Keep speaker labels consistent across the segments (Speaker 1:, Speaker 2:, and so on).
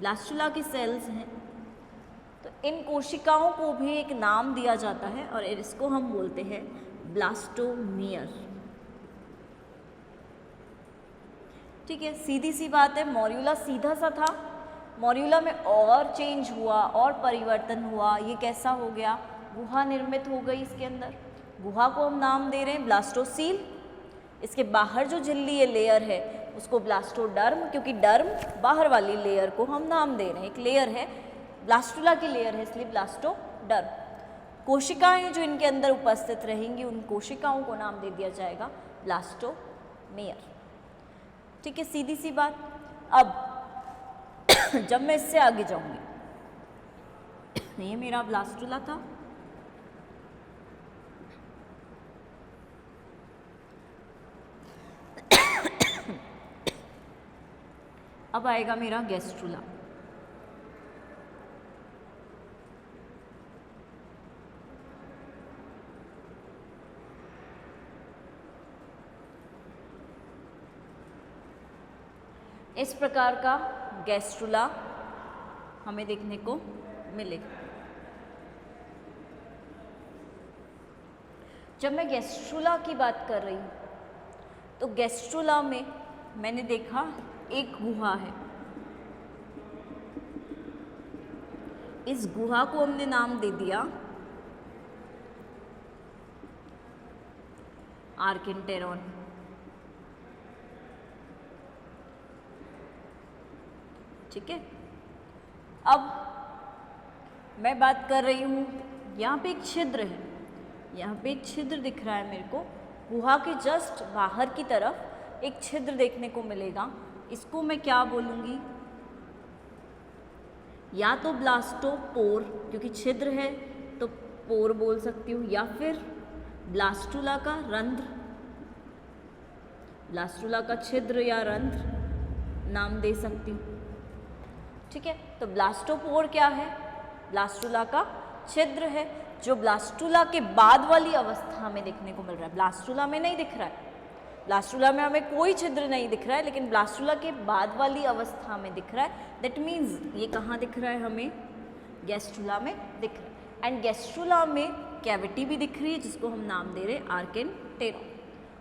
Speaker 1: Blastula की sales हैं। तो इन कोशिकाओं को भी एक नाम दिया जाता है और इसको हम बोलते हैं ब्लास्टोमियर। ठीक है, सीधी सी बात है, मॉर्यूला सीधा सा था, मॉर्यूला में और चेंज हुआ और परिवर्तन हुआ। ये कैसा हो गया, गुहा निर्मित हो गई इसके अंदर। गुहा को हम नाम दे रहे हैं ब्लास्टोसील। इसके बाहर जो झिल्ली ये लेयर है उसको ब्लास्टोडर्म, क्योंकि डर्म बाहर वाली लेयर को हम नाम दे रहे हैं, एक लेयर है, ब्लास्टुला की लेयर है, इसलिए ब्लास्टोडर्म। कोशिकाएं जो इनके अंदर उपस्थित रहेंगी उन कोशिकाओं को नाम दे दिया जाएगा ब्लास्टोमियर। ठीक है, सीधी सी बात। अब जब मैं इससे आगे जाऊंगी, ये मेरा ब्लास्टुला था, अब आएगा मेरा गैस्ट्रुला। इस प्रकार का गैस्ट्रुला हमें देखने को मिलेगा। जब मैं गैस्ट्रुला की बात कर रही हूँ तो गैस्ट्रुला में मैंने देखा एक गुहा है। इस गुहा को हमने नाम दे दिया आर्केंटेरॉन। ठीक है, अब मैं बात कर रही हूँ, यहाँ पे एक छिद्र है, यहाँ पे एक छिद्र दिख रहा है मेरे को, गुहा के जस्ट बाहर की तरफ एक छिद्र देखने को मिलेगा। इसको मैं क्या बोलूँगी, या तो ब्लास्टोपोर, क्योंकि छिद्र है तो पोर बोल सकती हूँ, या फिर ब्लास्टुला का रंध्र, ब्लास्टुला का छिद्र या रंध्र नाम दे सकती हूँ। ठीक है, तो ब्लास्टोपोर क्या है, ब्लास्टुला का छिद्र है, जो ब्लास्टुला के बाद वाली अवस्था में देखने को मिल रहा है। ब्लास्टुला में नहीं दिख रहा है, ब्लास्टुला में हमें कोई छिद्र नहीं दिख रहा है, लेकिन ब्लास्टुला के बाद वाली अवस्था में दिख रहा है। दैट मीन्स ये कहाँ दिख रहा है, हमें गैस्ट्रुला में दिख रहा है। एंड गैस्ट्रुला में कैविटी भी दिख रही है जिसको हम नाम दे रहे हैं आर्केंटेरॉन।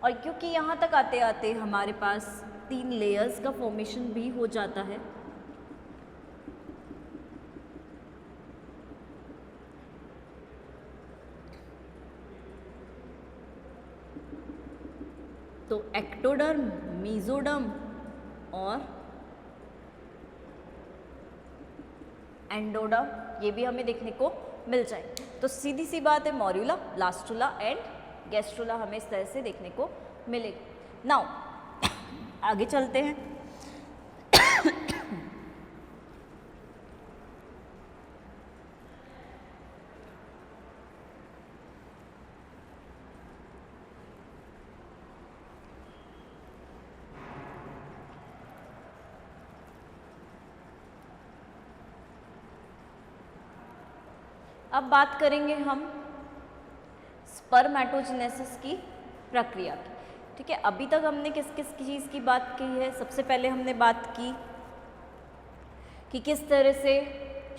Speaker 1: और क्योंकि यहाँ तक आते आते हमारे पास 3 लेयर्स का फॉर्मेशन भी हो जाता है, तो एक्टोडर्म, मेसोडर्म और एंडोडर्म, ये भी हमें देखने को मिल जाए। तो सीधी सी बात है, मॉर्यूला, ब्लास्टुला एंड गैस्ट्रुला हमें इस तरह से देखने को मिलेगा। नाउ आगे चलते हैं। अब बात करेंगे हम स्पर्मेटोजेनेसिस की प्रक्रिया की। ठीक है, अभी तक हमने किस किस चीज़ की बात की है। सबसे पहले हमने बात की कि किस तरह से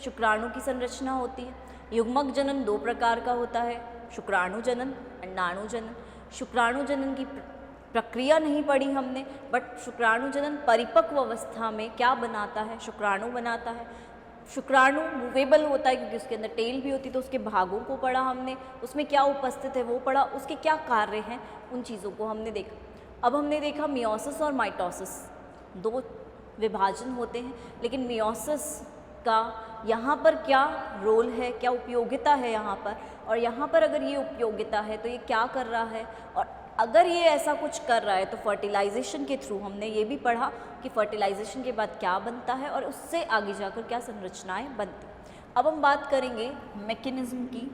Speaker 1: शुक्राणु की संरचना होती है। युग्मक जनन 2 प्रकार का होता है, शुक्राणु जनन, अंडाणु जनन। शुक्राणु जनन की प्रक्रिया नहीं पढ़ी हमने, बट शुक्राणु जनन परिपक्व अवस्था में क्या बनाता है, शुक्राणु बनाता है। शुक्राणु मूवेबल होता है क्योंकि उसके अंदर टेल भी होती है, तो उसके भागों को पढ़ा हमने, उसमें क्या उपस्थित है वो पढ़ा, उसके क्या कार्य हैं उन चीज़ों को हमने देखा। अब हमने देखा मियोसिस और माइटोसिस 2 विभाजन होते हैं, लेकिन मियोसिस का यहाँ पर क्या रोल है, क्या उपयोगिता है यहाँ पर, और यहाँ पर अगर ये उपयोगिता है तो ये क्या कर रहा है, और अगर ये ऐसा कुछ कर रहा है तो फर्टिलाइजेशन के थ्रू हमने ये भी पढ़ा कि फर्टिलाइजेशन के बाद क्या बनता है और उससे आगे जाकर क्या संरचनाएं बनती। अब हम बात करेंगे मैकेनिज्म की,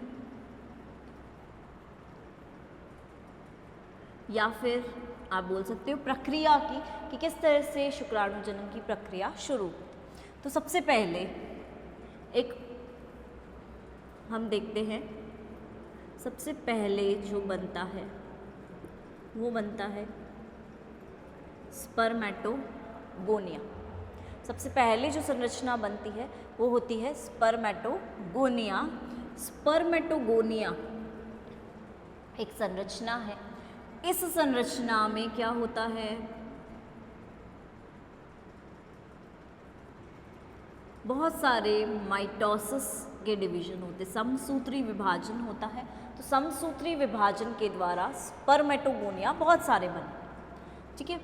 Speaker 1: या फिर आप बोल सकते हो प्रक्रिया की, कि किस तरह से शुक्राणु जनन की प्रक्रिया शुरू। तो सबसे पहले एक हम देखते हैं, सबसे पहले जो बनता है वो बनता है स्पर्मेटोगोनिया। सबसे पहले जो संरचना बनती है वो होती है स्पर्मेटोगोनिया। स्पर्मेटोगोनिया एक संरचना है। इस संरचना में क्या होता है, बहुत सारे माइटोसिस के डिवीजन होते, समसूत्री विभाजन होता है। तो समसूत्री विभाजन के द्वारा स्पर्मेटोगोनिया बहुत सारे बने, ठीक है,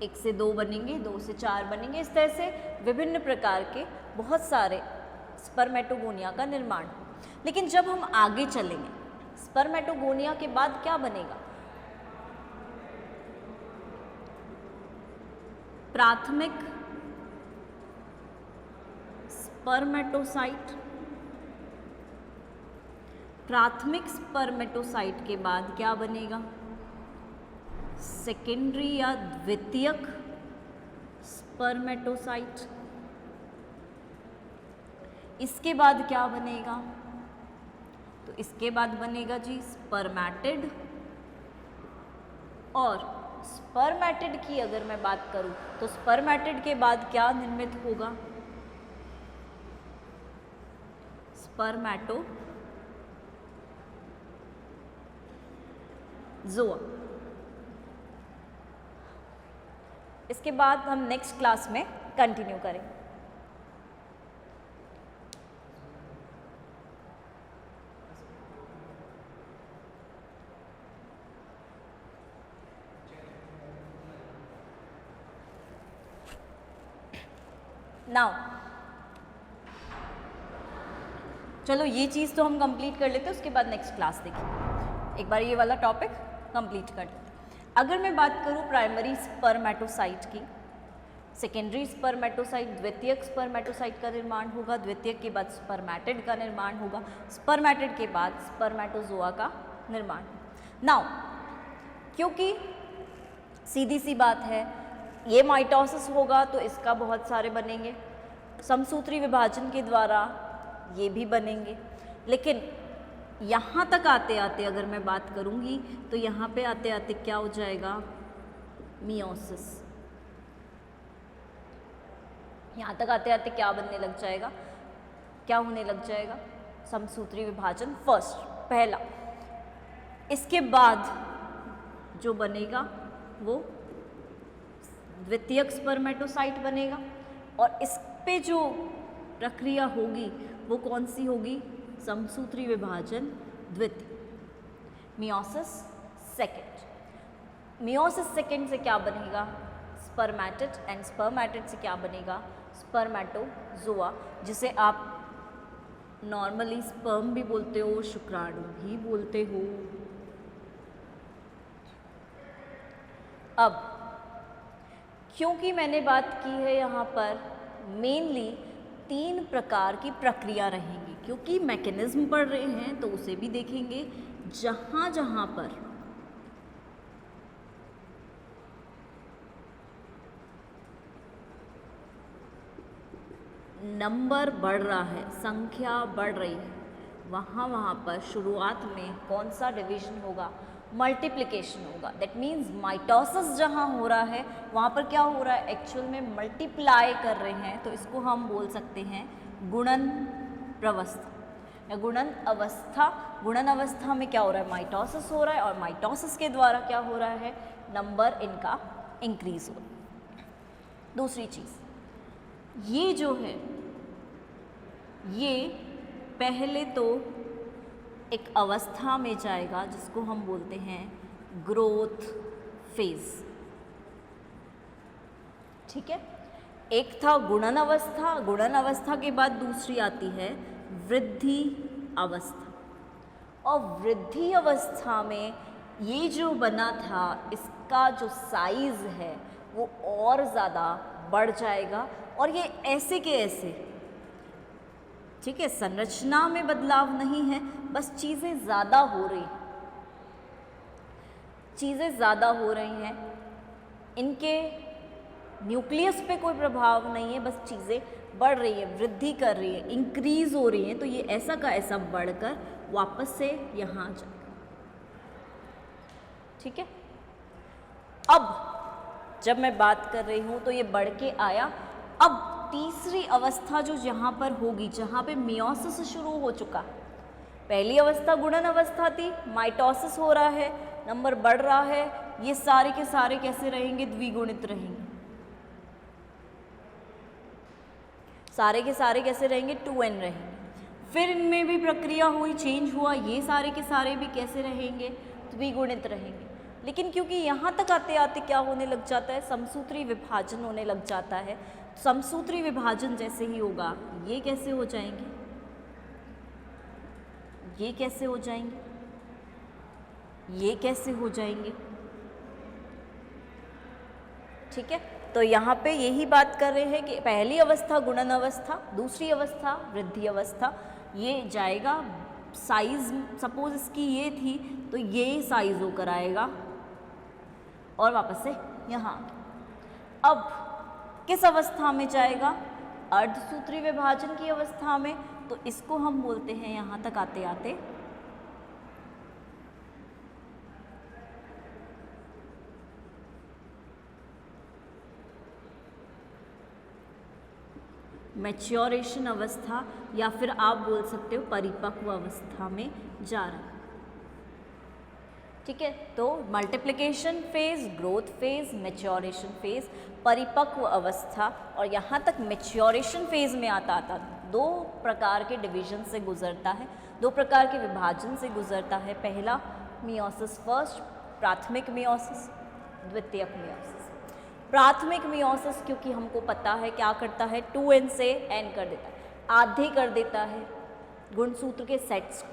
Speaker 1: 1 से 2 बनेंगे, 2 से 4 बनेंगे, इस तरह से विभिन्न प्रकार के बहुत सारे स्पर्मेटोगोनिया का निर्माण हो। लेकिन जब हम आगे चलेंगे, स्पर्मेटोगोनिया के बाद क्या बनेगा, प्राथमिक स्पर्मेटोसाइट। प्राथमिक स्पर्मेटोसाइट के बाद क्या बनेगा, सेकेंडरी या द्वितीयक स्पर्मेटोसाइट। इसके बाद क्या बनेगा, तो इसके बाद बनेगा जी स्पर्मेटिड। और स्पर्मेटिड की अगर मैं बात करूं तो स्पर्मेटिड के बाद क्या निर्मित होगा, स्पर्मेटोजोआ। इसके बाद हम नेक्स्ट क्लास में कंटिन्यू करेंगे। नाउ चलो ये चीज़ तो हम कंप्लीट कर लेते हैं, उसके बाद नेक्स्ट क्लास देखिए, एक बार ये वाला टॉपिक कंप्लीट कर लेते हैं। अगर मैं बात करूँ प्राइमरी स्पर्मेटोसाइट की, सेकेंडरी स्पर्मेटोसाइट, द्वितीयक स्पर्मेटोसाइट का निर्माण होगा, द्वितीयक के बाद स्पर्मेटिड का निर्माण होगा, स्पर्मेटिड के बाद स्पर्मेटोजोआ का निर्माण। नाउ क्योंकि सीधी सी बात है, ये माइटोसिस होगा तो इसका बहुत सारे बनेंगे, समसूत्री विभाजन के द्वारा ये भी बनेंगे। लेकिन यहाँ तक आते आते अगर मैं बात करूँगी तो यहाँ पे आते आते क्या हो जाएगा, मियोसिस। यहाँ तक आते आते क्या बनने लग जाएगा, क्या होने लग जाएगा, समसूत्री विभाजन फर्स्ट, पहला। इसके बाद जो बनेगा वो द्वितीयक स्पर्मेटोसाइट बनेगा, और इस पे जो प्रक्रिया होगी वो कौन सी होगी, समसूत्री विभाजन द्वितीय, मियोसिस सेकेंड। मियोसिस सेकेंड से क्या बनेगा, स्पर्मेटिड, एंड स्पर्मेटिड से क्या बनेगा, स्पर्मेटोजोआ, जिसे आप नॉर्मली स्पर्म भी बोलते हो, शुक्राणु भी बोलते हो। अब क्योंकि मैंने बात की है यहाँ पर मेनली 3 प्रकार की प्रक्रिया रहेंगी, क्योंकि मैकेनिज्म पढ़ रहे हैं तो उसे भी देखेंगे। जहाँ जहाँ पर नंबर बढ़ रहा है, संख्या बढ़ रही है, वहाँ वहाँ पर शुरुआत में कौन सा डिवीजन होगा, मल्टीप्लिकेशन होगा। दैट मीन्स माइटोसिस जहाँ हो रहा है वहाँ पर क्या हो रहा है, एक्चुअल में मल्टीप्लाई कर रहे हैं, तो इसको हम बोल सकते हैं गुणन प्रवस्था या गुणन अवस्था। गुणन अवस्था में क्या हो रहा है, माइटोसिस हो रहा है, और माइटोसिस के द्वारा क्या हो रहा है, नंबर इनका इंक्रीज हो रहा है। दूसरी चीज़, ये जो है ये पहले तो एक अवस्था में जाएगा जिसको हम बोलते हैं ग्रोथ फेज, ठीक है। एक था गुणन अवस्था, गुणन अवस्था के बाद दूसरी आती है वृद्धि अवस्था, और वृद्धि अवस्था में ये जो बना था इसका जो साइज है वो और ज़्यादा बढ़ जाएगा, और ये ऐसे के ऐसे, ठीक है, संरचना में बदलाव नहीं है, बस चीज़ें ज़्यादा हो रही हैं, चीज़ें ज़्यादा हो रही हैं, इनके न्यूक्लियस पे कोई प्रभाव नहीं है, बस चीज़ें बढ़ रही है, वृद्धि कर रही है, इंक्रीज हो रही हैं, तो ये ऐसा का ऐसा बढ़कर वापस से यहाँ जाएगा, ठीक है। अब जब मैं बात कर रही हूँ तो ये बढ़ के आया अब तीसरी अवस्था जो यहाँ पर होगी, जहाँ पे मियोसिस शुरू हो चुका है, पहली अवस्था गुणन अवस्था थी, माइटोसिस हो रहा है, नंबर बढ़ रहा है, ये सारे के सारे कैसे रहेंगे, द्विगुणित रहेंगे, सारे के सारे कैसे रहेंगे, 2n रहेंगे। फिर इनमें भी प्रक्रिया हुई, चेंज हुआ, ये सारे के सारे भी कैसे रहेंगे, द्विगुणित रहेंगे। लेकिन क्योंकि यहाँ तक आते आते क्या होने लग जाता है, समसूत्री विभाजन होने लग जाता है। समसूत्री विभाजन जैसे ही होगा, ये कैसे हो जाएंगे, ये कैसे हो जाएंगे, ये कैसे हो जाएंगे, ठीक है। तो यहाँ पे यही बात कर रहे हैं कि पहली अवस्था गुणन अवस्था, दूसरी अवस्था वृद्धि अवस्था, ये जाएगा साइज, सपोज इसकी ये थी तो ये साइज होकर आएगा और वापस से यहाँ। अब किस अवस्था में जाएगा, अर्धसूत्री विभाजन की अवस्था में, तो इसको हम बोलते हैं यहाँ तक आते आते मैच्योरेशन अवस्था, या फिर आप बोल सकते हो परिपक्व अवस्था में जा रहा है, ठीक है। तो multiplication phase, growth phase, maturation phase, परिपक्व अवस्था, और यहाँ तक मैच्योरेशन फेज में आता आता 2 प्रकार के डिवीजन से गुजरता है, 2 प्रकार के विभाजन से गुजरता है। पहला मियोसिस फर्स्ट, प्राथमिक मियोसिस, द्वितीयक मियोसिस। प्राथमिक मियोसिस क्योंकि हमको पता है क्या करता है, 2n से n कर देता है, आधे कर देता है गुणसूत्र के सेट्स।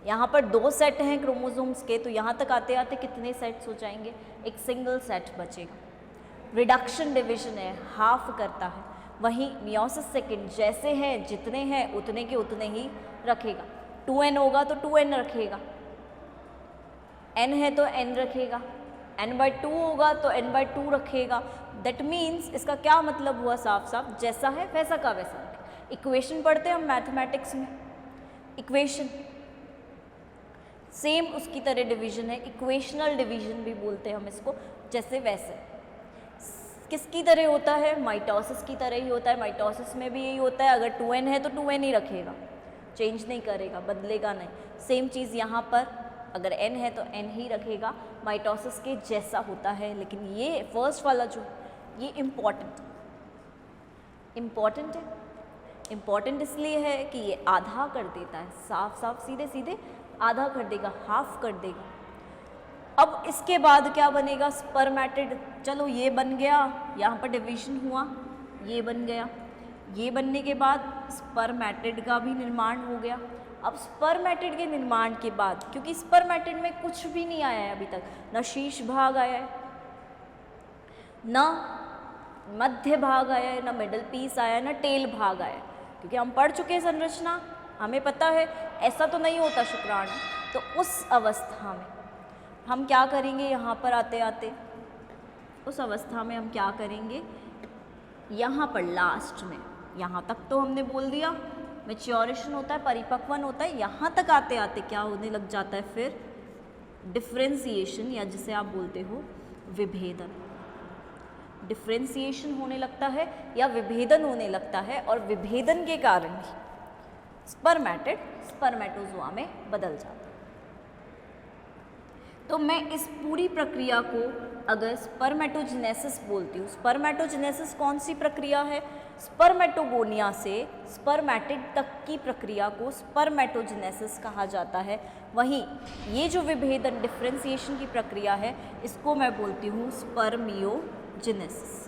Speaker 1: यहाँ पर 2 सेट हैं क्रोमोसोम्स के, तो यहाँ तक आते आते कितने सेट्स हो जाएंगे, एक सिंगल सेट बचेगा। रिडक्शन डिवीजन है, हाफ करता है। वहीं मियोसिस सेकेंड जैसे हैं, जितने हैं उतने के उतने ही रखेगा। 2n होगा तो 2n रखेगा, n है तो n रखेगा, n/2 होगा तो n/2 रखेगा। दैट मीन्स इसका क्या मतलब हुआ, साफ साफ जैसा है वैसा का वैसा रखेगा। इक्वेशन पढ़ते हैं हम मैथमेटिक्स में, इक्वेशन सेम उसकी तरह डिवीजन है, इक्वेशनल डिवीजन भी बोलते हैं हम इसको, जैसे वैसे। किसकी तरह होता है, माइटोसिस की तरह ही होता है। माइटोसिस में भी यही होता है, अगर 2n है तो 2n ही रखेगा, चेंज नहीं करेगा, बदलेगा नहीं। सेम चीज़ यहाँ पर, अगर n है तो n ही रखेगा, माइटोसिस के जैसा होता है। लेकिन ये फर्स्ट वाला जो, ये इम्पॉर्टेंट है। इम्पॉर्टेंट इसलिए है कि ये आधा कर देता है, साफ साफ सीधे सीधे आधा कर देगा, हाफ कर देगा। अब इसके बाद क्या बनेगा, स्पर्मेटिड। चलो ये बन गया, यहाँ पर डिवीजन हुआ, ये बन गया। ये बनने के बाद स्पर्मेटिड का भी निर्माण हो गया। अब स्पर्मेटिड के निर्माण के बाद, क्योंकि स्पर्मेटिड में कुछ भी नहीं आया है अभी तक, न शीर्ष भाग आया है, न मध्य भाग आया है, न मिडल पीस आया है, न टेल भाग आया है। क्योंकि हम पढ़ चुके हैं संरचना, हमें पता है ऐसा तो नहीं होता शुक्राणु। तो उस अवस्था में हम क्या करेंगे, यहाँ पर आते आते उस अवस्था में हम क्या करेंगे, यहाँ पर लास्ट में, यहाँ तक तो हमने बोल दिया मैच्योरेशन होता है, परिपक्वन होता है। यहाँ तक आते आते क्या होने लग जाता है, फिर डिफ्रेंसिएशन, या जिसे आप बोलते हो विभेदन। डिफ्रेंसिएशन होने लगता है या विभेदन होने लगता है, और विभेदन के कारण ही स्पर्मेटिड स्पर्मेटोजोआ में बदल जाता है। तो मैं इस पूरी प्रक्रिया को अगर स्पर्मेटोजेनेसिस बोलती हूँ, स्पर्मेटोजेनेसिस कौन सी प्रक्रिया है, स्पर्मेटोगोनिया से स्पर्मेटिड तक की प्रक्रिया को स्पर्मेटोजेनेसिस कहा जाता है। वहीं ये जो विभेदन डिफ्रेंसिएशन की प्रक्रिया है, इसको मैं बोलती हूँ स्पर्मियोजेनेसिस।